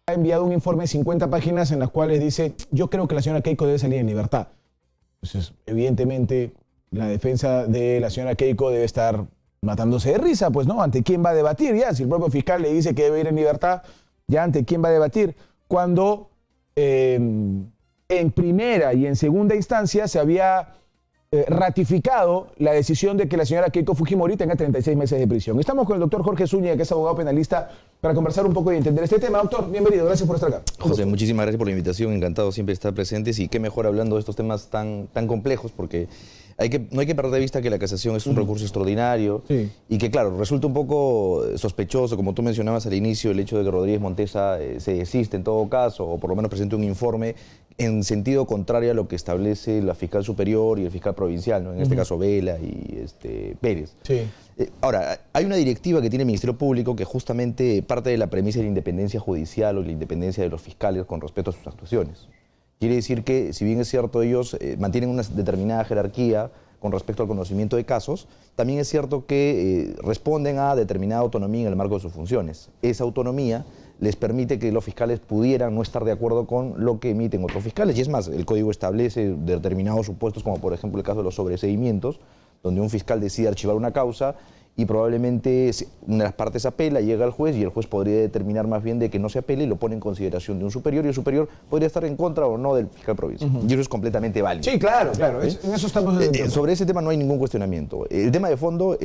Ha enviado un informe de 50 páginas en las cuales dice: yo creo que la señora Keiko debe salir en libertad. Entonces, evidentemente, la defensa de la señora Keiko debe estar matándose de risa, pues, ¿no? ¿Ante quién va a debatir ya? Si el propio fiscal le dice que debe ir en libertad, ¿ya ante quién va a debatir? Cuando en primera y en segunda instancia se había ratificado la decisión de que la señora Keiko Fujimori tenga 36 meses de prisión. Estamos con el doctor Jorge Zúñiga, que es abogado penalista, para conversar un poco y entender este tema. Doctor, bienvenido, gracias por estar acá. José, muchísimas gracias por la invitación, encantado siempre de estar presentes, y qué mejor hablando de estos temas tan complejos, porque no hay que perder de vista que la casación es un recurso extraordinario, y que, claro, resulta un poco sospechoso, como tú mencionabas al inicio, el hecho de que Rodríguez Montesa se desiste en todo caso, o por lo menos presente un informe en sentido contrario a lo que establece la fiscal superior y el fiscal provincial, ¿no? En este caso Vela y Pérez. Sí. Ahora, hay una directiva que tiene el Ministerio Público que justamente parte de la premisa de la independencia judicial o la independencia de los fiscales con respecto a sus actuaciones. Quiere decir que, si bien es cierto, ellos mantienen una determinada jerarquía con respecto al conocimiento de casos, también es cierto que responden a determinada autonomía en el marco de sus funciones. Esa autonomía les permite que los fiscales pudieran no estar de acuerdo con lo que emiten otros fiscales. Y es más, el código establece determinados supuestos, como por ejemplo el caso de los sobreseimientos, donde un fiscal decide archivar una causa y probablemente una de las partes apela, llega al juez, y el juez podría determinar más bien de que no se apele y lo pone en consideración de un superior, y el superior podría estar en contra o no del fiscal provincial. Y eso es completamente válido. Sí, claro, claro. En eso estamos... sobre ese tema no hay ningún cuestionamiento. El tema de fondo,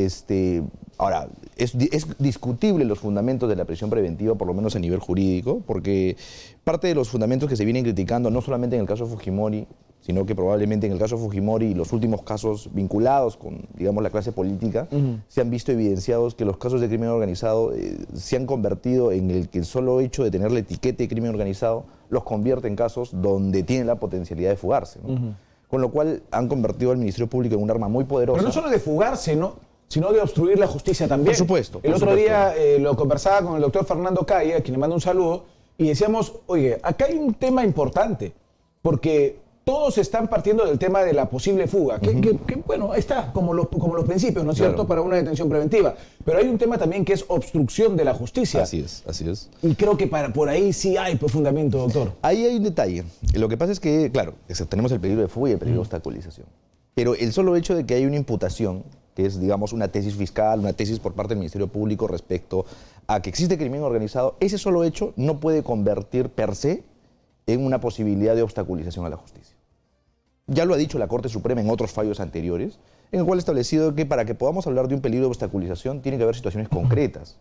ahora, es discutible los fundamentos de la prisión preventiva, por lo menos a nivel jurídico, porque parte de los fundamentos que se vienen criticando, no solamente en el caso Fujimori, sino que probablemente en el caso Fujimori y los últimos casos vinculados con, digamos, la clase política, se han visto evidenciados que los casos de crimen organizado se han convertido en el que el solo hecho de tener la etiqueta de crimen organizado los convierte en casos donde tienen la potencialidad de fugarse, ¿no? Con lo cual han convertido al Ministerio Público en un arma muy poderosa. Pero no solo de fugarse, ¿no?, sino de obstruir la justicia también. Por supuesto. El otro día lo conversaba con el doctor Fernando Calle, a quien le mando un saludo, y decíamos: oye, acá hay un tema importante, porque todos están partiendo del tema de la posible fuga, que bueno, está como los principios, ¿no es cierto?, para una detención preventiva. Pero hay un tema también que es obstrucción de la justicia. Así es, así es. Y creo que por ahí sí hay fundamento, doctor. Ahí hay un detalle. Lo que pasa es que, claro, tenemos el peligro de fuga y el peligro de obstaculización. Pero el solo hecho de que hay una imputación, que es, digamos, una tesis fiscal, una tesis por parte del Ministerio Público respecto a que existe crimen organizado, ese solo hecho no puede convertir per se en una posibilidad de obstaculización a la justicia. Ya lo ha dicho la Corte Suprema en otros fallos anteriores, en el cual ha establecido que para que podamos hablar de un peligro de obstaculización tiene que haber situaciones concretas.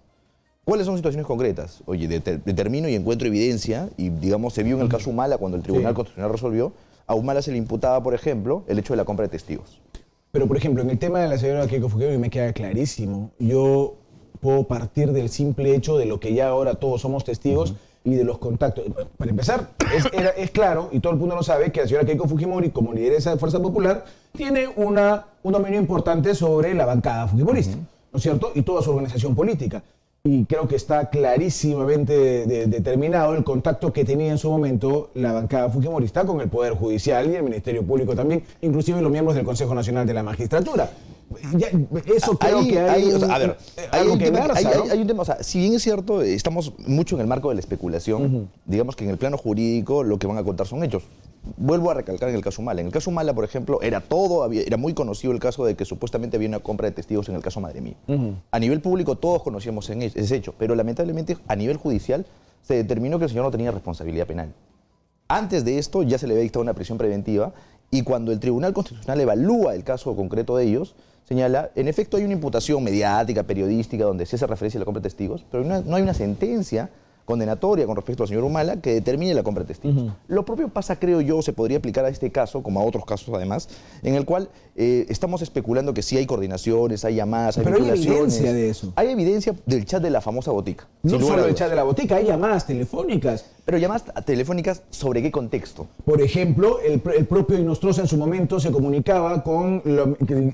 ¿Cuáles son situaciones concretas? Oye, determino y encuentro evidencia, y digamos se vio en el caso Humala cuando el Tribunal Constitucional resolvió, a Humala se le imputaba, por ejemplo, el hecho de la compra de testigos. Pero, por ejemplo, en el tema de la señora Keiko Fujimori me queda clarísimo. Yo puedo partir del simple hecho de lo que ya ahora todos somos testigos y de los contactos. Para empezar, es claro, y todo el mundo lo sabe, que la señora Keiko Fujimori, como lideresa de Fuerza Popular, tiene un dominio importante sobre la bancada fujimorista, ¿no es cierto?, y toda su organización política. Y creo que está clarísimamente determinado el contacto que tenía en su momento la bancada fujimorista con el Poder Judicial y el Ministerio Público también, inclusive los miembros del Consejo Nacional de la Magistratura. Eso creo que hay un tema, o sea, si bien es cierto, estamos mucho en el marco de la especulación, digamos que en el plano jurídico lo que van a contar son hechos. Vuelvo a recalcar en el caso Humala. En el caso Humala, por ejemplo, era muy conocido el caso de que supuestamente había una compra de testigos en el caso Madre Mía. A nivel público todos conocíamos ese hecho, pero lamentablemente a nivel judicial se determinó que el señor no tenía responsabilidad penal. Antes de esto ya se le había dictado una prisión preventiva, y cuando el Tribunal Constitucional evalúa el caso concreto de ellos, señala, en efecto hay una imputación mediática, periodística, donde se hace referencia a la compra de testigos, pero no hay una sentencia condenatoria con respecto al señor Humala que determine la compra de testigos. Lo propio pasa, creo yo, se podría aplicar a este caso, como a otros casos además, en el cual estamos especulando que sí hay coordinaciones, hay llamadas, hay vinculaciones. Pero hay evidencia de eso. Hay evidencia del chat de la famosa botica. No solo el chat de la botica, hay llamadas telefónicas. Pero llamadas telefónicas, ¿sobre qué contexto? Por ejemplo, el propio Inostroza en su momento se comunicaba con...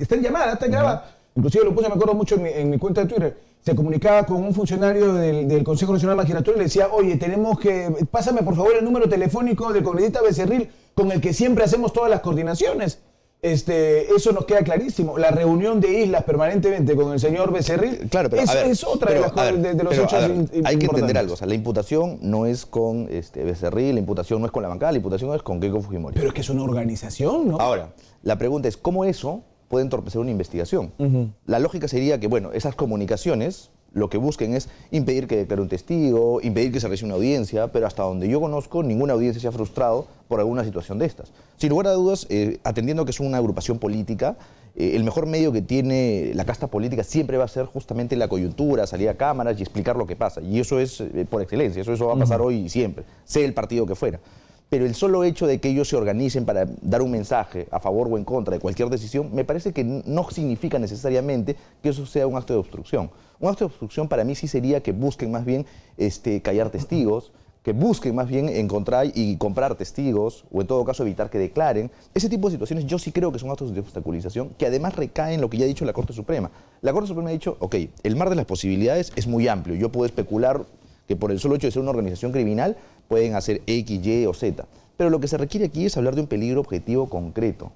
está en llamada, está grabada. Inclusive lo puse, me acuerdo mucho en mi cuenta de Twitter. Se comunicaba con un funcionario del Consejo Nacional de la Magistratura y le decía: oye, pásame por favor el número telefónico del congresista Becerril con el que siempre hacemos todas las coordinaciones. Eso nos queda clarísimo. La reunión de Islas permanentemente con el señor Becerril, claro, pero, es otra de los hechos importantes. Hay que entender algo. O sea, la imputación no es con Becerril, la imputación no es con la bancada, la imputación es con Keiko Fujimori. Pero es que es una organización, ¿no? Ahora, la pregunta es, ¿cómo eso puede entorpecer una investigación? La lógica sería que, bueno, esas comunicaciones lo que busquen es impedir que declare un testigo, impedir que se realice una audiencia, pero hasta donde yo conozco, ninguna audiencia se ha frustrado por alguna situación de estas. Sin lugar a dudas, atendiendo que es una agrupación política, el mejor medio que tiene la casta política siempre va a ser justamente la coyuntura, salir a cámaras y explicar lo que pasa. Y eso es por excelencia, eso va a pasar hoy y siempre, sea el partido que fuera. Pero el solo hecho de que ellos se organicen para dar un mensaje a favor o en contra de cualquier decisión, me parece que no significa necesariamente que eso sea un acto de obstrucción. Un acto de obstrucción para mí sí sería que busquen más bien callar testigos, que busquen más bien encontrar y comprar testigos, o en todo caso evitar que declaren. Ese tipo de situaciones yo sí creo que son actos de obstaculización, que además recaen en lo que ya ha dicho la Corte Suprema. La Corte Suprema ha dicho, ok, el mar de las posibilidades es muy amplio, yo puedo especular que por el solo hecho de ser una organización criminal pueden hacer X, Y o Z. Pero lo que se requiere aquí es hablar de un peligro objetivo concreto.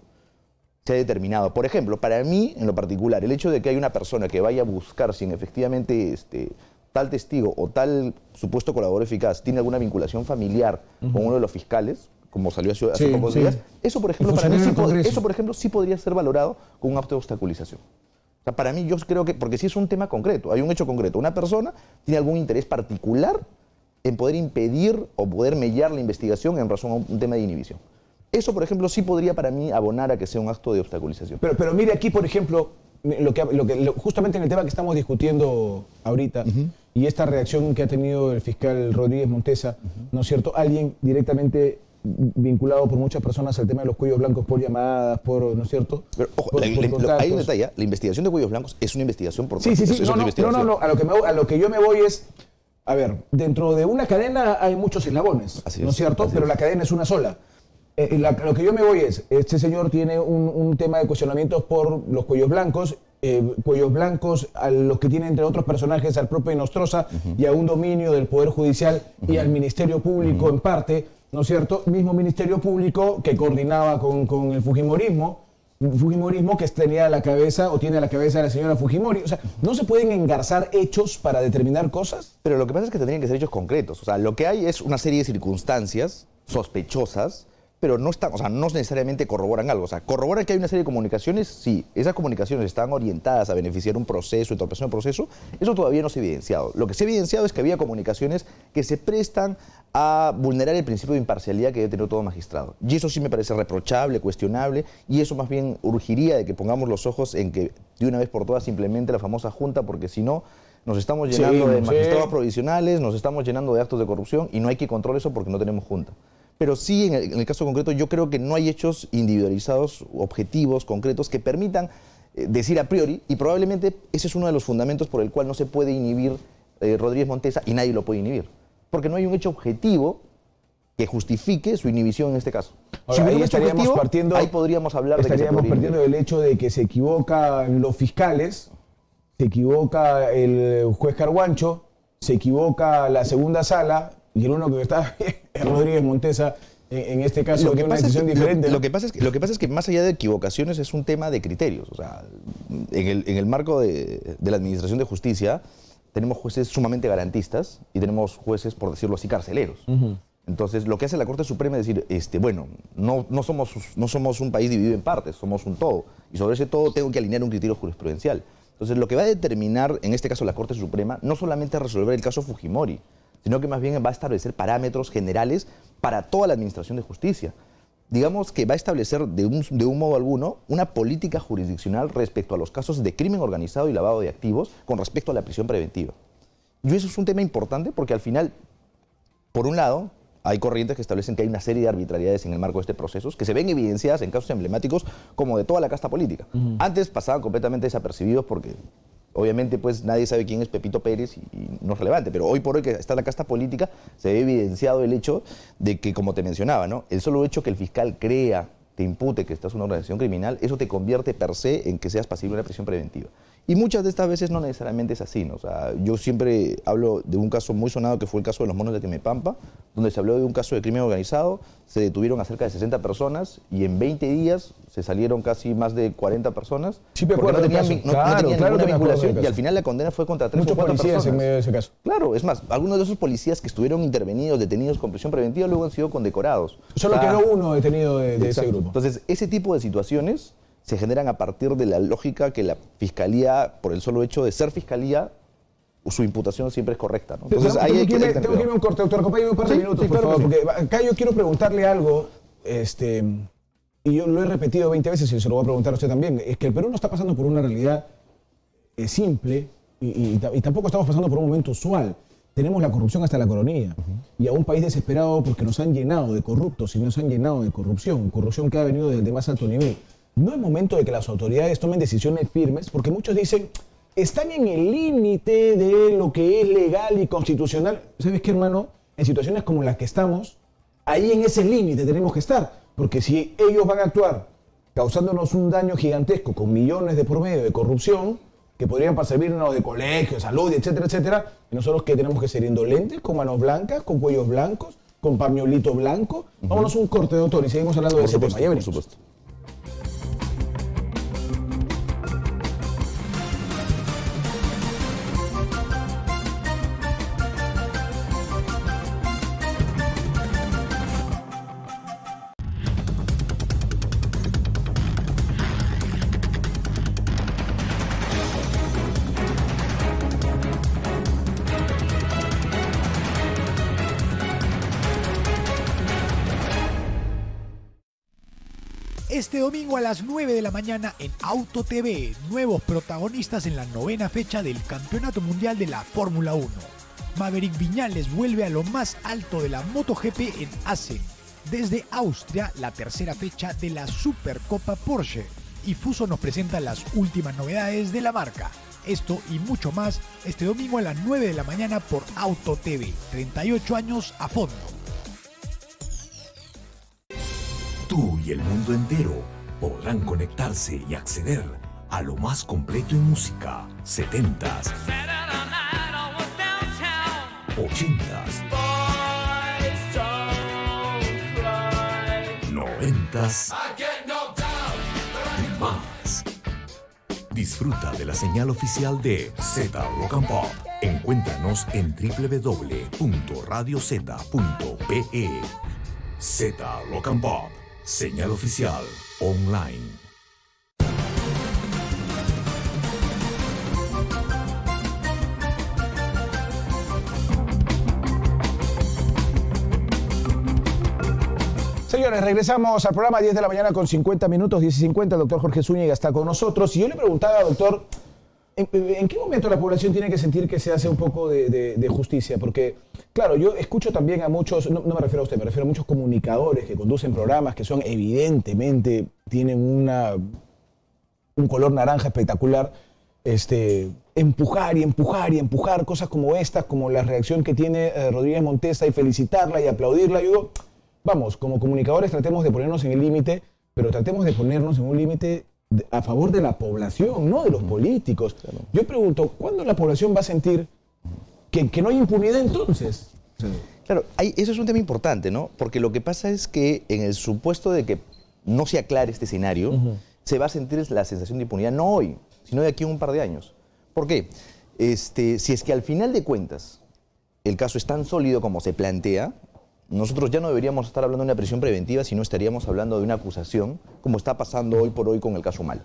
Se ha determinado. Por ejemplo, para mí, en lo particular, el hecho de que haya una persona que vaya a buscar si efectivamente tal testigo o tal supuesto colaborador eficaz tiene alguna vinculación familiar con uno de los fiscales, como salió hace pocos días, eso, por ejemplo, para mí sí podría ser valorado con un acto de obstaculización. O sea, para mí yo creo que, porque sí es un tema concreto, hay un hecho concreto, una persona tiene algún interés particular en poder impedir o poder mellar la investigación en razón a un tema de inhibición. Eso, por ejemplo, sí podría para mí abonar a que sea un acto de obstaculización. Pero mire aquí, por ejemplo, justamente en el tema que estamos discutiendo ahorita, y esta reacción que ha tenido el fiscal Rodríguez Montesa, ¿no es cierto? Alguien directamente vinculado por muchas personas al tema de los cuellos blancos por llamadas, ¿no es cierto? Pero, ojo, hay un detalle, la investigación de cuellos blancos es una investigación por... Sí, no, a lo que yo me voy es, a ver, dentro de una cadena hay muchos eslabones, ¿no es cierto? Pero la cadena es una sola. Lo que yo me voy es, este señor tiene un tema de cuestionamientos por los cuellos blancos a los que tiene entre otros personajes al propio Nostroza y a un dominio del Poder Judicial y al Ministerio Público en parte, ¿no es cierto? Mismo Ministerio Público que coordinaba con el Fujimorismo que tenía a la cabeza o tiene a la cabeza de la señora Fujimori. O sea, ¿no se pueden engarzar hechos para determinar cosas? Pero lo que pasa es que tendrían que ser hechos concretos. O sea, lo que hay es una serie de circunstancias sospechosas, pero no necesariamente corroboran algo. O sea, corroboran que hay una serie de comunicaciones, sí. Esas comunicaciones están orientadas a beneficiar un proceso, entorpecer un proceso, eso todavía no se ha evidenciado. Lo que se ha evidenciado es que había comunicaciones que se prestan a vulnerar el principio de imparcialidad que debe tener todo magistrado. Y eso sí me parece reprochable, cuestionable, y eso más bien urgiría de que pongamos los ojos en que de una vez por todas simplemente la famosa junta, porque si no, nos estamos llenando de magistrados provisionales, nos estamos llenando de actos de corrupción, y no hay que controlar eso porque no tenemos junta. Pero sí, en el caso concreto, yo creo que no hay hechos individualizados, objetivos, concretos, que permitan decir a priori, y probablemente ese es uno de los fundamentos por el cual no se puede inhibir Rodríguez Montesa, y nadie lo puede inhibir. Porque no hay un hecho objetivo que justifique su inhibición en este caso. Ahora, si ahí estaríamos partiendo, ahí podríamos hablar estaríamos partiendo del hecho de que se equivocan los fiscales, se equivoca el juez Carguancho, se equivoca la segunda sala, y el único que está es Rodríguez Montesa, en este caso, tiene una decisión diferente. Lo que pasa es que más allá de equivocaciones es un tema de criterios. O sea, en el marco de la Administración de Justicia tenemos jueces sumamente garantistas y tenemos jueces, por decirlo así, carceleros. Entonces, lo que hace la Corte Suprema es decir, bueno, no somos un país dividido en partes, somos un todo. Y sobre ese todo tengo que alinear un criterio jurisprudencial. Entonces, lo que va a determinar, en este caso la Corte Suprema, no solamente es resolver el caso Fujimori, sino que más bien va a establecer parámetros generales para toda la Administración de Justicia. Digamos que va a establecer de un modo alguno una política jurisdiccional respecto a los casos de crimen organizado y lavado de activos con respecto a la prisión preventiva. Y eso es un tema importante porque al final, por un lado, hay corrientes que establecen que hay una serie de arbitrariedades en el marco de este proceso que se ven evidenciadas en casos emblemáticos como de toda la casta política. Antes pasaban completamente desapercibidos porque obviamente pues nadie sabe quién es Pepito Pérez y no es relevante, pero hoy por hoy que está la casta política se ve evidenciado el hecho de que, como te mencionaba, ¿no? El solo hecho que el fiscal crea, te impute que estás en una organización criminal, eso te convierte per se en que seas pasible de una prisión preventiva. Y muchas de estas veces no necesariamente es así, ¿no? O sea, yo siempre hablo de un caso muy sonado que fue el caso de los monos de Quemepampa, donde se habló de un caso de crimen organizado, se detuvieron a cerca de 60 personas y en 20 días se salieron casi más de 40 personas. Sí, porque no tenían ninguna vinculación y al final la condena fue contra 3 o 4 personas. Muchos policías en medio de ese caso. Claro, es más, algunos de esos policías que estuvieron detenidos con prisión preventiva luego han sido condecorados. Solo quedó uno detenido de ese grupo. Entonces, ese tipo de situaciones se generan a partir de la lógica que la fiscalía, por el solo hecho de ser fiscalía, su imputación siempre es correcta, ¿no? Entonces, ahí hay que tengo que irme a un corte, doctor. Acompáñame un par de minutos, por favor, porque acá yo quiero preguntarle algo, y yo lo he repetido 20 veces y se lo voy a preguntar a usted también, es que el Perú no está pasando por una realidad simple y tampoco estamos pasando por un momento usual. Tenemos la corrupción hasta la coronilla y a un país desesperado porque nos han llenado de corruptos y nos han llenado de corrupción que ha venido desde más alto nivel. No es momento de que las autoridades tomen decisiones firmes, porque muchos dicen, están en el límite de lo que es legal y constitucional. ¿Sabes qué, hermano? En situaciones como las que estamos, ahí en ese límite tenemos que estar, porque si ellos van a actuar causándonos un daño gigantesco con millones de por medio de corrupción, que podrían para servirnos de colegio, salud, etcétera, etcétera, y nosotros que tenemos que ser indolentes, con manos blancas, con cuellos blancos, con pañuelito blanco. Vámonos a un corte, doctor, y seguimos hablando de ese tema. Ya venimos. Por supuesto. Este domingo a las 9 de la mañana en Auto TV, nuevos protagonistas en la 9ª fecha del Campeonato Mundial de la Fórmula 1. Maverick Viñales vuelve a lo más alto de la MotoGP en Assen. Desde Austria, la 3ª fecha de la Supercopa Porsche. Y Fuso nos presenta las últimas novedades de la marca. Esto y mucho más este domingo a las 9 de la mañana por Auto TV. 38 años a fondo. Tú y el mundo entero podrán conectarse y acceder a lo más completo en música, 70s, 80s, 90s y más. Disfruta de la señal oficial de Z Rock and Pop. Encuéntranos en www.radioz.pe. Z Rock and Pop. Señal oficial online. Señores, regresamos al programa 10 de la mañana con 50 minutos, 10 y 50. El doctor Jorge Zúñiga está con nosotros. Y yo le preguntaba, doctor, ¿en qué momento la población tiene que sentir que se hace un poco de justicia? Porque, claro, yo escucho también a muchos, no me refiero a usted, me refiero a muchos comunicadores que conducen programas que son evidentemente, tienen un color naranja espectacular, empujar y empujar y empujar cosas como estas, como la reacción que tiene Rodríguez Montesa y felicitarla y aplaudirla. Yo digo, vamos, como comunicadores tratemos de ponernos en el límite, pero tratemos de ponernos en un límite a favor de la población, no de los políticos. Claro. Yo pregunto, ¿cuándo la población va a sentir que no hay impunidad entonces? Sí. Claro, eso es un tema importante, ¿no? Porque lo que pasa es que en el supuesto de que no se aclare este escenario, se va a sentir la sensación de impunidad no hoy, sino de aquí a un par de años. ¿Por qué? Si es que al final de cuentas el caso es tan sólido como se plantea, nosotros ya no deberíamos estar hablando de una prisión preventiva, sino estaríamos hablando de una acusación, como está pasando hoy por hoy con el caso Mal.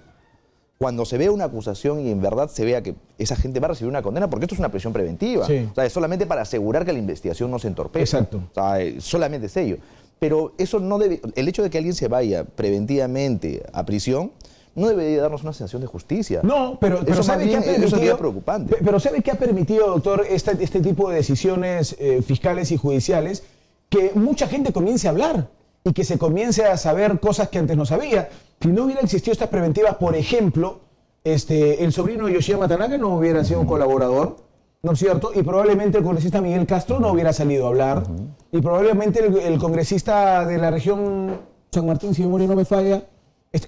Cuando se vea una acusación y en verdad se vea que esa gente va a recibir una condena, porque esto es una prisión preventiva. Sí. O sea, es solamente para asegurar que la investigación no se entorpece. Exacto. O sea, solamente es ello. Pero eso no debe, el hecho de que alguien se vaya preventivamente a prisión no debería darnos una sensación de justicia. No, pero ¿sabe qué ha permitido? Eso sería preocupante. Pero ¿sabe qué ha permitido, doctor, este tipo de decisiones fiscales y judiciales? Que mucha gente comience a hablar y que se comience a saber cosas que antes no sabía. Si no hubiera existido estas preventivas, por ejemplo, el sobrino de Yoshiyama Tanaka no hubiera sido un colaborador, ¿no es cierto? Y probablemente el congresista Miguel Castro no hubiera salido a hablar. Y probablemente el congresista de la región San Martín, si mi memoria no me falla,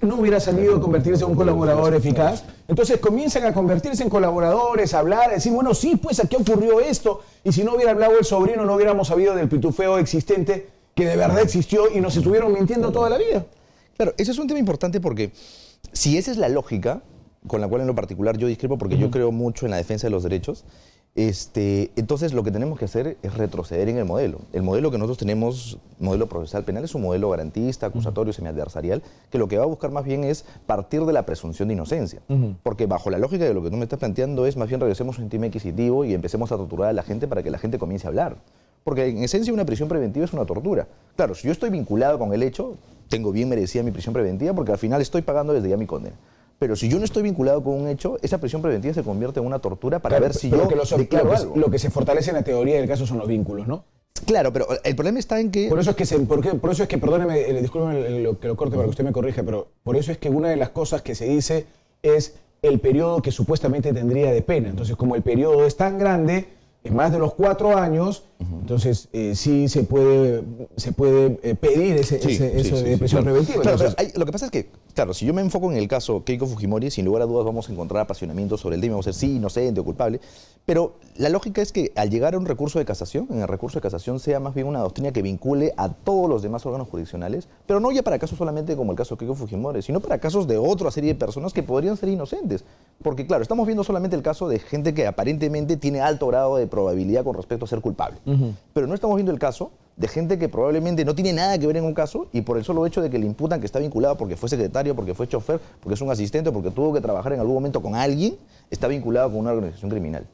no hubiera salido a convertirse en un colaborador eficaz. Entonces comienzan a convertirse en colaboradores, a hablar, a decir, bueno, sí, pues aquí ocurrió esto, y si no hubiera hablado el sobrino, no hubiéramos sabido del pitufeo existente, que de verdad existió, y nos estuvieron mintiendo toda la vida. Claro, ese es un tema importante porque si esa es la lógica, con la cual en lo particular yo discrepo, porque yo creo mucho en la defensa de los derechos, entonces lo que tenemos que hacer es retroceder en el modelo. El modelo que nosotros tenemos, modelo procesal penal, es un modelo garantista, acusatorio, semiadversarial, que lo que va a buscar más bien es partir de la presunción de inocencia. Porque bajo la lógica de lo que tú me estás planteando es más bien regresemos a un tema inquisitivo y empecemos a torturar a la gente para que la gente comience a hablar. Porque en esencia una prisión preventiva es una tortura. Claro, si yo estoy vinculado con el hecho, tengo bien merecida mi prisión preventiva porque al final estoy pagando desde ya mi condena. Pero si yo no estoy vinculado con un hecho, esa prisión preventiva se convierte en una tortura para ver si yo declaro algo. Lo que se fortalece en la teoría del caso son los vínculos, ¿no? Claro, pero el problema está en que... Por eso es que perdóneme, discúlpeme que lo corte para que usted me corrija, pero por eso es que una de las cosas que se dice es el periodo que supuestamente tendría de pena. Entonces, como el periodo es tan grande, en más de los 4 años, entonces sí se puede pedir eso de prisión preventiva. Claro, lo que pasa es que, claro, si yo me enfoco en el caso Keiko Fujimori, sin lugar a dudas vamos a encontrar apasionamiento sobre el tema, vamos a ser sí, inocente o culpable, pero la lógica es que al llegar a un recurso de casación, en el recurso de casación sea más bien una doctrina que vincule a todos los demás órganos jurisdiccionales, pero no ya para casos solamente como el caso de Keiko Fujimori, sino para casos de otra serie de personas que podrían ser inocentes. Porque, claro, estamos viendo solamente el caso de gente que aparentemente tiene alto grado de probabilidad con respecto a ser culpable. Pero no estamos viendo el caso de gente que probablemente no tiene nada que ver en un caso y por el solo hecho de que le imputan que está vinculado porque fue secretario, porque fue chofer, porque es un asistente, porque tuvo que trabajar en algún momento con alguien, está vinculado con una organización criminal.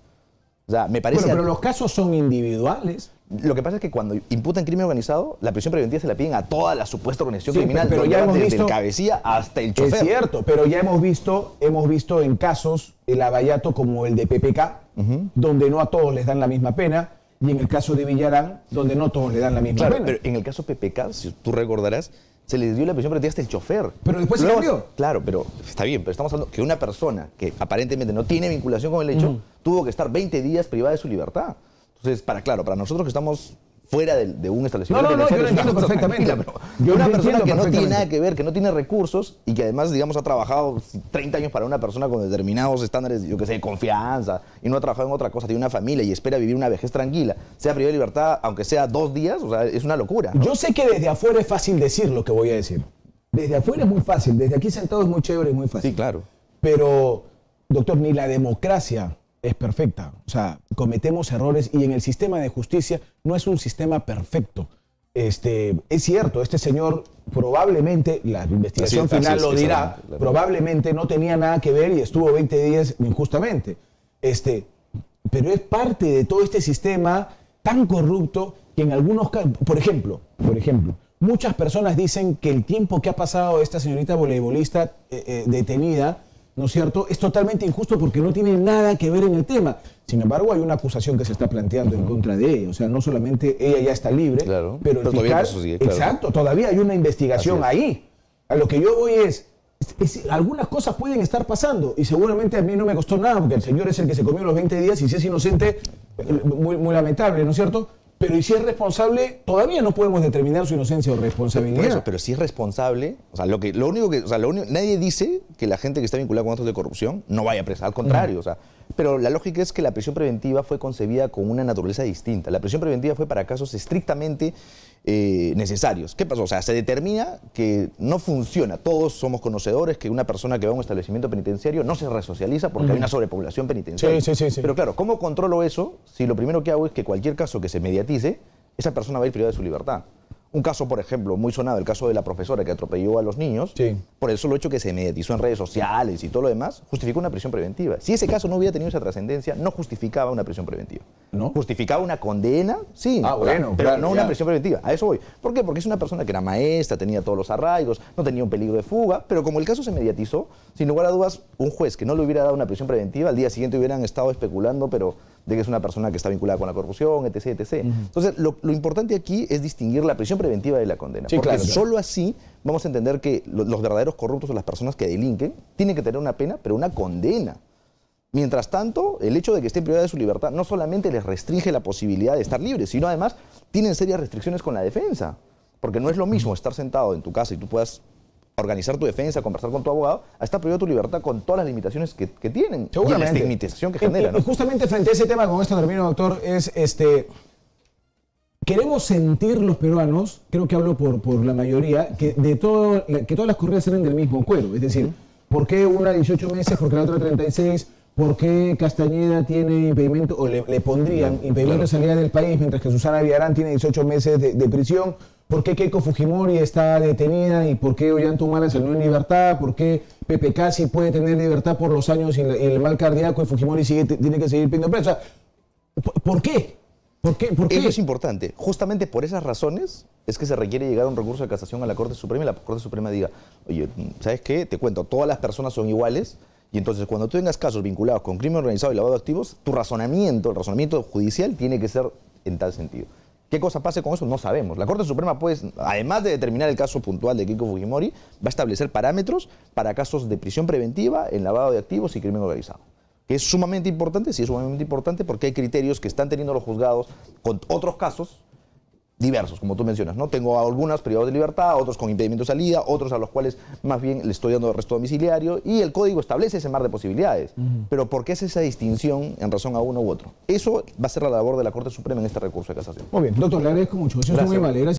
O sea, me parece... Bueno, pero los casos son individuales. Lo que pasa es que cuando imputan crimen organizado, la prisión preventiva se la piden a toda la supuesta organización criminal, pero ya hemos desde visto, el cabecilla hasta el chofer. Es cierto, pero ya hemos visto en casos el abayato como el de PPK, donde no a todos les dan la misma pena, y en el caso de Villarán, donde no todos le dan la misma pena. Pero en el caso PPK, si tú recordarás, se les dio la prisión preventiva hasta el chofer. Pero después se cambió. Claro, pero está bien, pero estamos hablando que una persona que aparentemente no tiene vinculación con el hecho, tuvo que estar 20 días privada de su libertad. Entonces, para nosotros que estamos fuera de un establecimiento yo lo entiendo perfectamente. Pero una persona que no tiene nada que ver, que no tiene recursos y que además, digamos, ha trabajado 30 años para una persona con determinados estándares, yo que sé, de confianza, y no ha trabajado en otra cosa, tiene una familia y espera vivir una vejez tranquila, sea privada de libertad, aunque sea 2 días, o sea, es una locura, ¿no? Yo sé que desde afuera es fácil decir lo que voy a decir. Desde afuera es muy fácil, desde aquí sentado es muy chévere, es muy fácil. Sí, claro. Pero, doctor, ni la democracia es perfecta. O sea, cometemos errores y en el sistema de justicia no es un sistema perfecto. Es cierto, este señor probablemente, la investigación final lo dirá, probablemente no tenía nada que ver y estuvo 20 días injustamente. Pero es parte de todo este sistema tan corrupto que en algunos casos, por ejemplo, muchas personas dicen que el tiempo que ha pasado esta señorita voleibolista detenida, ¿no es cierto?, es totalmente injusto porque no tiene nada que ver en el tema. Sin embargo, hay una acusación que se está planteando en contra de ella. O sea, no solamente ella ya está libre, pero el fiscal... Exacto, todavía hay una investigación ahí. A lo que yo voy es, algunas cosas pueden estar pasando y seguramente a mí no me costó nada porque el señor es el que se comió los 20 días y si es inocente, muy, muy lamentable, ¿no es cierto? Pero y si es responsable, todavía no podemos determinar su inocencia o responsabilidad. Por eso, pero si es responsable, o sea, nadie dice que la gente que está vinculada con actos de corrupción no vaya a presa, al contrario, o sea, pero la lógica es que la prisión preventiva fue concebida con una naturaleza distinta. La prisión preventiva fue para casos estrictamente necesarios. ¿Qué pasó? O sea, se determina que no funciona. Todos somos conocedores que una persona que va a un establecimiento penitenciario no se resocializa porque hay una sobrepoblación penitenciaria. Sí. Pero claro, ¿cómo controlo eso si lo primero que hago es que cualquier caso que se mediatice, esa persona va a ir privada de su libertad? Un caso, por ejemplo, muy sonado, el caso de la profesora que atropelló a los niños, por el solo hecho que se mediatizó en redes sociales y todo lo demás, justificó una prisión preventiva. Si ese caso no hubiera tenido esa trascendencia, no justificaba una prisión preventiva. ¿No? ¿Justificaba una condena? Sí. Bueno, pero no una prisión preventiva. A eso voy. ¿Por qué? Porque es una persona que era maestra, tenía todos los arraigos, no tenía un peligro de fuga, pero como el caso se mediatizó, sin lugar a dudas, un juez que no le hubiera dado una prisión preventiva, al día siguiente hubieran estado especulando, pero de que es una persona que está vinculada con la corrupción, etc., etc. Entonces, lo importante aquí es distinguir la prisión preventiva de la condena. Sí, porque claro. Solo así vamos a entender que los verdaderos corruptos o las personas que delinquen tienen que tener una pena, pero una condena. Mientras tanto, el hecho de que estén privados de su libertad no solamente les restringe la posibilidad de estar libres, sino además tienen serias restricciones con la defensa. Porque no es lo mismo estar sentado en tu casa y tú puedas organizar tu defensa, conversar con tu abogado, está prohibida tu libertad con todas las limitaciones que tienen y la estigmatización que genera, ¿no? Y justamente frente a ese tema, con esto termino, doctor, es queremos sentir los peruanos, creo que hablo por la mayoría, que todas las corridas salen del mismo cuero. Es decir, ¿por qué una 18 meses, porque la otra 36? ¿Por qué Castañeda tiene impedimento, o le pondrían impedimento de salida del país, mientras que Susana Villarán tiene 18 meses de prisión? ¿Por qué Keiko Fujimori está detenida y por qué Ollanta Humala salió en libertad? ¿Por qué Pepe Cassi puede tener libertad por los años y el mal cardíaco y Fujimori tiene que seguir pidiendo preso? O sea, ¿por qué? ¿Por qué? Eso es importante. Justamente por esas razones es que se requiere llegar a un recurso de casación a la Corte Suprema y la Corte Suprema diga, oye, ¿sabes qué? Te cuento, todas las personas son iguales y entonces cuando tú tengas casos vinculados con crimen organizado y lavado de activos, tu razonamiento, el razonamiento judicial tiene que ser en tal sentido. ¿Qué cosa pase con eso? No sabemos. La Corte Suprema, pues, además de determinar el caso puntual de Keiko Fujimori, va a establecer parámetros para casos de prisión preventiva en lavado de activos y crimen organizado. Que es sumamente importante, sí es sumamente importante porque hay criterios que están teniendo los juzgados con otros casos diversos, como tú mencionas, ¿no? Tengo algunos privados de libertad, otros con impedimento de salida, otros a los cuales más bien le estoy dando arresto domiciliario y el código establece ese mar de posibilidades. Pero ¿por qué es esa distinción en razón a uno u otro? Eso va a ser la labor de la Corte Suprema en este recurso de casación. Muy bien, doctor, le agradezco mucho. Eso es muy vale. Gracias.